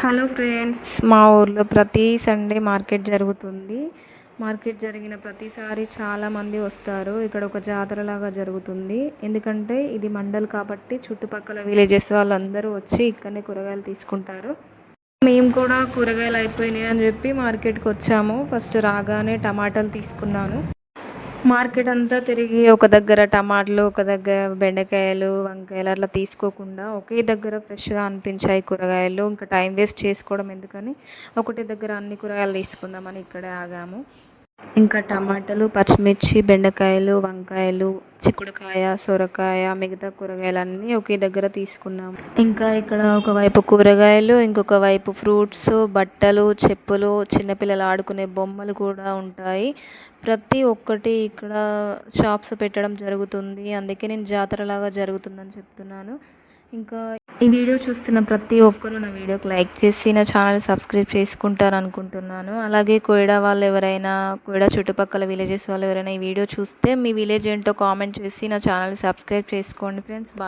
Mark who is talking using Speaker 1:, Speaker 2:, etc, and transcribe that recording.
Speaker 1: Hello friends, మా ఊర్లో ప్రతి సండే మార్కెట్ జరుగుతుంది. మార్కెట్ జరిగిన ప్రతిసారి చాలామంది వస్తారు. ఇక్కడ ఒక జాతరలాగా జరుగుతుంది. ఎందుకంటే ఇది మండల్ కాబట్టి చుట్టుపక్కల విలేజెస్ వాళ్ళందరూ వచ్చి ఇక్కడనే కూరగాయలు తీసుకుంటారు. మేము కూడా కూరగాయలు అయిపోయినాయి అని చెప్పి మార్కెట్కి వచ్చాము. ఫస్ట్ రాగానే టమాటాలు తీసుకున్నాను. మార్కెట్ అంతా తిరిగి ఒక దగ్గర టమాటాలు, ఒక దగ్గర బెండకాయలు, వంకాయలు అట్లా తీసుకోకుండా ఒకే దగ్గర ఫ్రెష్గా అనిపించాయి కూరగాయలు. ఇంకా టైం వేస్ట్ చేసుకోవడం ఎందుకని ఒకటే దగ్గర అన్ని కూరగాయలు తీసుకుందామని ఇక్కడే ఆగాము. ఇంకా టమాటాలు, పచ్చిమిర్చి, బెండకాయలు, వంకాయలు, చిక్కుడుకాయ, సొరకాయ, మిగతా కూరగాయలన్నీ ఒకే దగ్గర తీసుకున్నాము. ఇంకా ఇక్కడ ఒకవైపు కూరగాయలు, ఇంకొక వైపు ఫ్రూట్స్, బట్టలు, చెప్పులు, చిన్నపిల్లలు ఆడుకునే బొమ్మలు కూడా ఉంటాయి. ప్రతి ఒక్కటి ఇక్కడ షాప్స్ పెట్టడం జరుగుతుంది. అందుకే నేను జాతరలాగా జరుగుతుందని చెప్తున్నాను. ఇంకా ఈ వీడియో చూస్తున్న ప్రతి ఒక్కరూ నా వీడియోకి లైక్ చేసి నా ఛానల్ సబ్స్క్రైబ్ చేసుకుంటారు అనుకుంటున్నాను. అలాగే కోయడా వాళ్ళు ఎవరైనా, కోయడా చుట్టుపక్కల విలేజెస్ వాళ్ళు ఎవరైనా ఈ వీడియో చూస్తే మీ విలేజ్ ఏంటో కామెంట్ చేసి నా ఛానల్ సబ్స్క్రైబ్ చేసుకోండి ఫ్రెండ్స్.